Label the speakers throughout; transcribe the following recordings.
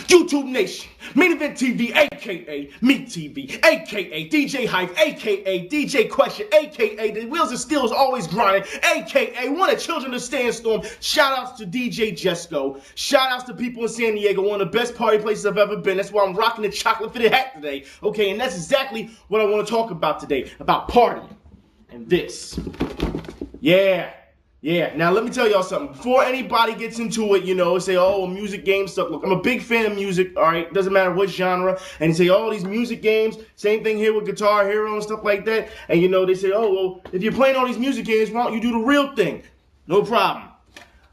Speaker 1: YouTube Nation, Main Event TV, aka Meat TV, aka DJ Hype, aka DJ Question, aka The Wheels of Steel is always grinding, aka One of Children of Sandstorm. Shout outs to DJ Jesco. Shout outs to people in San Diego, one of the best party places I've ever been. That's why I'm rocking the chocolate fitted hat today. Okay, and that's exactly what I want to talk about today, about partying and this. Yeah, now let me tell y'all something. Before anybody gets into it, say, oh, music game stuff. Look, I'm a big fan of music, all right? Doesn't matter what genre. And they say, oh, these music games, same thing here with Guitar Hero and stuff like that. And, they say, oh, well, if you're playing all these music games, why don't you do the real thing? No problem.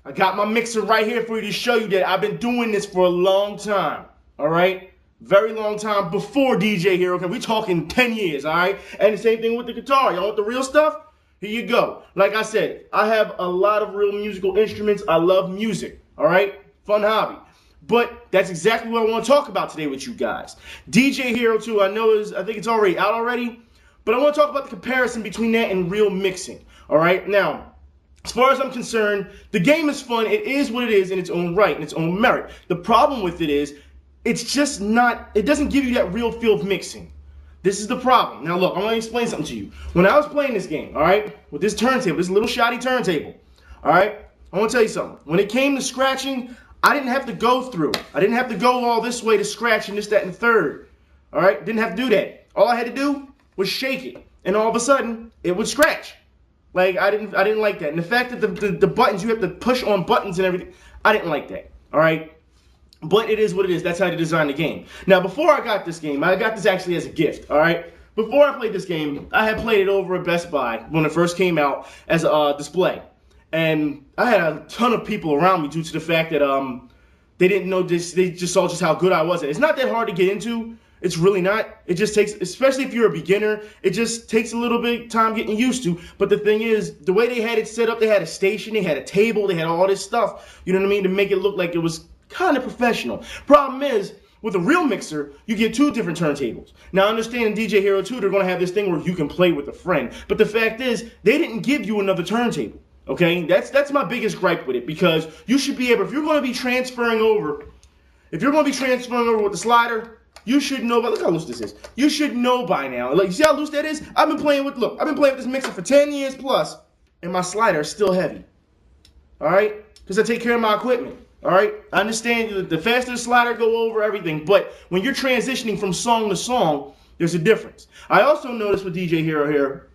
Speaker 1: I got my mixer right here for you to show you that I've been doing this for a long time, all right? Very long time before DJ Hero. Okay, we're talking 10 years, all right? And the same thing with the guitar. Y'all want the real stuff? Here you go. Like I said, I have a lot of real musical instruments. I love music, all right? Fun hobby. But that's exactly what I want to talk about today with you guys. DJ Hero 2, I think it's already out already, but I want to talk about the comparison between that and real mixing, all right? Now, as far as I'm concerned, the game is fun. It is what it is in its own right, in its own merit. The problem with it is, it's just not, it doesn't give you that real feel of mixing. This is the problem. Now look, I'm going to explain something to you. When I was playing this game, all right, with this turntable, this little shoddy turntable, all right, I want to tell you something. When it came to scratching, I didn't have to go through. I didn't have to go all this way to scratch and this, that, and the third. All right, didn't have to do that. All I had to do was shake it, and all of a sudden, it would scratch. Like, I didn't like that. And the fact that the buttons, you have to push on buttons and everything, I didn't like that, all right? But it is what it is. That's how they designed the game. Now, before I got this game, I got this actually as a gift, all right? Before I played this game, I had played it over at Best Buy when it first came out as a display. And I had a ton of people around me due to the fact that they didn't know this. They just saw just how good I was at it. It's not that hard to get into. It's really not. It just takes, especially if you're a beginner, it just takes a little bit of time getting used to. But the thing is, the way they had it set up, they had a station, they had a table, they had all this stuff, you know what I mean, to make it look like it was kind of professional. Problem is, with a real mixer, you get two different turntables. Now, I understand in DJ Hero 2, they're going to have this thing where you can play with a friend. But the fact is, they didn't give you another turntable. Okay? That's my biggest gripe with it, because you should be able, if you're going to be transferring over with the slider, you should know, look how loose this is. You should know by now. Like, you see how loose that is? I've been playing with this mixer for 10 years plus, and my slider is still heavy. All right? Because I take care of my equipment. All right, I understand the faster the slider go over everything, but when you're transitioning from song to song, there's a difference. I also noticed with DJ Hero here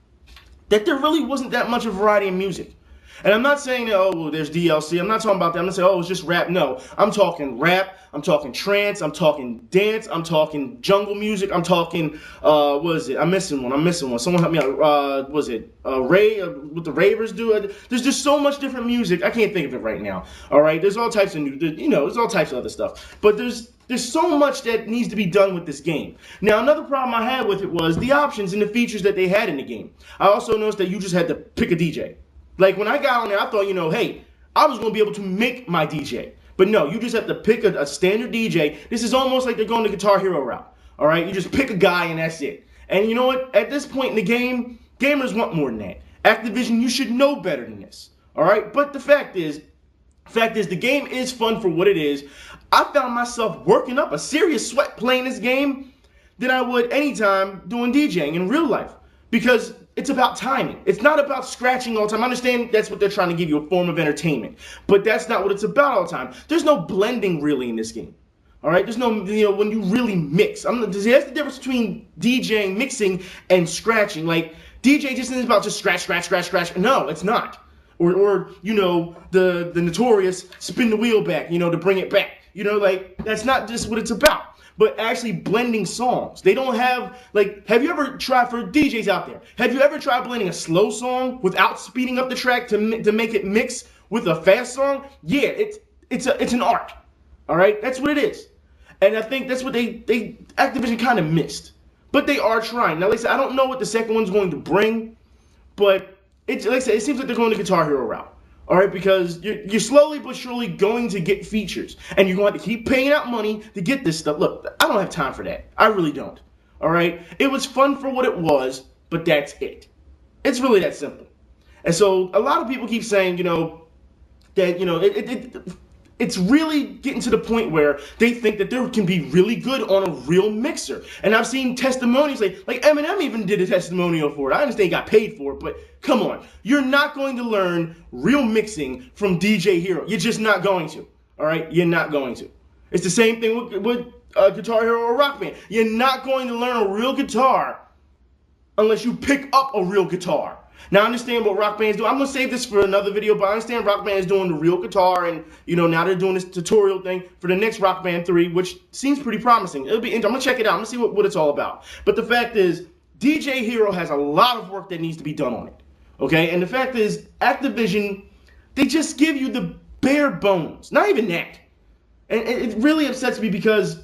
Speaker 1: that there really wasn't that much of variety in music. And I'm not saying that, oh, well, there's DLC. I'm not talking about that. I'm not saying, oh, it's just rap. No, I'm talking rap. I'm talking trance. I'm talking dance. I'm talking jungle music. I'm talking, what is it? I'm missing one. Someone help me out. Was it what the ravers do? There's just so much different music. I can't think of it right now. All right, there's all types of there's all types of other stuff. But there's so much that needs to be done with this game. Now, another problem I had with it was the options and the features that they had in the game. I also noticed that you just had to pick a DJ. Like, when I got on there, I thought, hey, I was going to be able to make my DJ. But no, you just have to pick a standard DJ. This is almost like they're going the Guitar Hero route. All right? You just pick a guy and that's it. And you know what? At this point in the game, gamers want more than that. Activision, you should know better than this. All right? But the fact is, the game is fun for what it is. I found myself working up a serious sweat playing this game than I would anytime doing DJing in real life. Because it's about timing. It's not about scratching all the time. I understand that's what they're trying to give you, a form of entertainment. But that's not what it's about all the time. There's no blending really in this game. All right? There's no, when you really mix. That's the difference between DJing, mixing, and scratching. Like, DJ just isn't about just scratch. No, it's not. Or the notorious spin the wheel back, to bring it back. Like, that's not just what it's about. But actually blending songs. They don't have, have you ever tried, for DJs out there, have you ever tried blending a slow song without speeding up the track to make it mix with a fast song? Yeah, it's an art. All right? That's what it is. And I think that's what Activision kind of missed. But they are trying. Now, like I said, I don't know what the second one's going to bring, but like I said, it seems like they're going the Guitar Hero route. All right, because you're slowly but surely going to get features, and you're going to keep paying out money to get this stuff. Look, I don't have time for that. I really don't. All right, it was fun for what it was, but that's it. It's really that simple. And so a lot of people keep saying, that it's really getting to the point where they think that they can be really good on a real mixer. And I've seen testimonies, like Eminem even did a testimonial for it. I understand he got paid for it, but come on. You're not going to learn real mixing from DJ Hero. You're just not going to, all right? You're not going to. It's the same thing with Guitar Hero or Rock Band. You're not going to learn a real guitar unless you pick up a real guitar. Now, I understand what Rock Band's doing. I'm going to save this for another video, but I understand Rock Band is doing the real guitar, and, you know, now they're doing this tutorial thing for the next Rock Band 3, which seems pretty promising. I'm going to check it out. I'm going to see what it's all about. But the fact is, DJ Hero has a lot of work that needs to be done on it, okay? And the fact is, Activision, they just give you the bare bones. Not even that. And it really upsets me because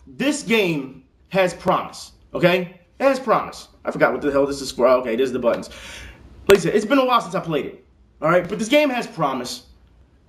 Speaker 1: this game has promise, okay? It has promise. I forgot what the hell this is for. Okay, there's the buttons. Like I said, it's been a while since I played it. All right, but this game has promise,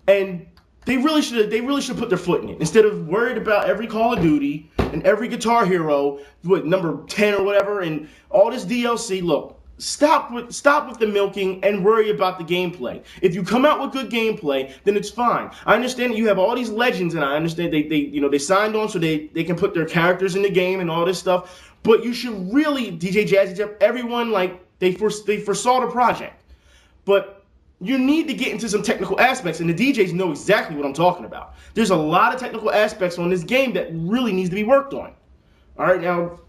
Speaker 1: and they really should put their foot in it instead of worried about every Call of Duty and every Guitar Hero, what number 10 or whatever, and all this DLC. Look, stop with the milking and worry about the gameplay. If you come out with good gameplay, then it's fine. I understand that you have all these legends, and I understand they signed on so they can put their characters in the game and all this stuff. But you should really, DJ Jazzy Jeff, everyone, like, they foresaw the project. But you need to get into some technical aspects, and the DJs know exactly what I'm talking about. There's a lot of technical aspects on this game that really needs to be worked on. All right, now,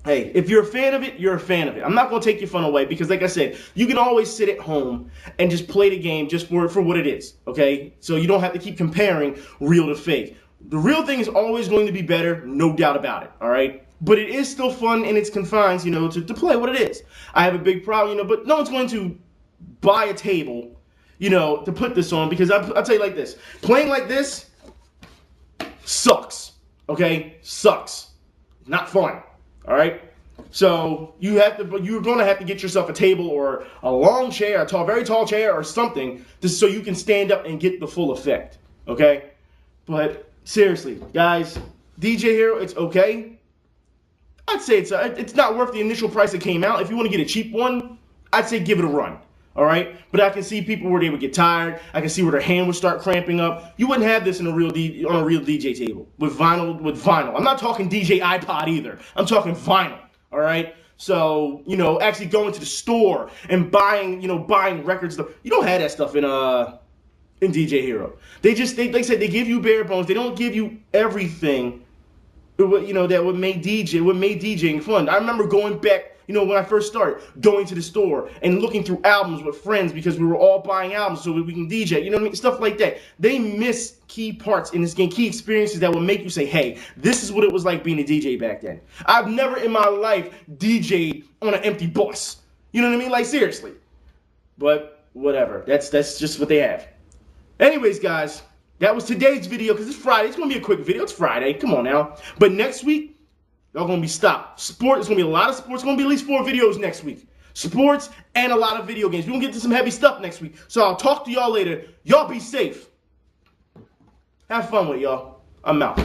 Speaker 1: hey, if you're a fan of it, you're a fan of it. I'm not going to take your fun away because, like I said, you can always sit at home and just play the game just for what it is, okay? So you don't have to keep comparing real to fake. The real thing is always going to be better, no doubt about it, all right? But it is still fun in its confines, you know, to play what it is. I have a big problem, you know, but no one's going to buy a table, you know, to put this on because I'll tell you like this. Playing like this sucks, okay? Sucks. Not fun, all right? So you're going to have to get yourself a table or a long chair, a very tall chair or something so you can stand up and get the full effect, okay? But seriously, guys, DJ Hero, it's okay. I'd say it's not worth the initial price it came out. If you want to get a cheap one, I'd say give it a run. All right? But I can see people where they would get tired. I can see where their hand would start cramping up. You wouldn't have this on a real DJ table with vinyl. I'm not talking DJ iPod either. I'm talking vinyl. All right? So, you know, actually going to the store and buying records. You don't have that stuff in DJ Hero. They said they give you bare bones. They don't give you everything. You know, that would make DJing fun. I remember going back, you know, when I first started, going to the store and looking through albums with friends because we were all buying albums so we can DJ, you know what I mean? Stuff like that. They miss key parts in this game, key experiences that will make you say, hey, this is what it was like being a DJ back then. I've never in my life DJed on an empty bus. You know what I mean? Like, seriously. But whatever. That's just what they have. Anyways, guys. That was today's video because it's Friday. It's going to be a quick video. It's Friday. Come on now. But next week, y'all going to be stopped. Sport. It's going to be a lot of sports. It's going to be at least 4 videos next week. Sports and a lot of video games. We're going to get to some heavy stuff next week. So I'll talk to y'all later. Y'all be safe. Have fun with y'all. I'm out.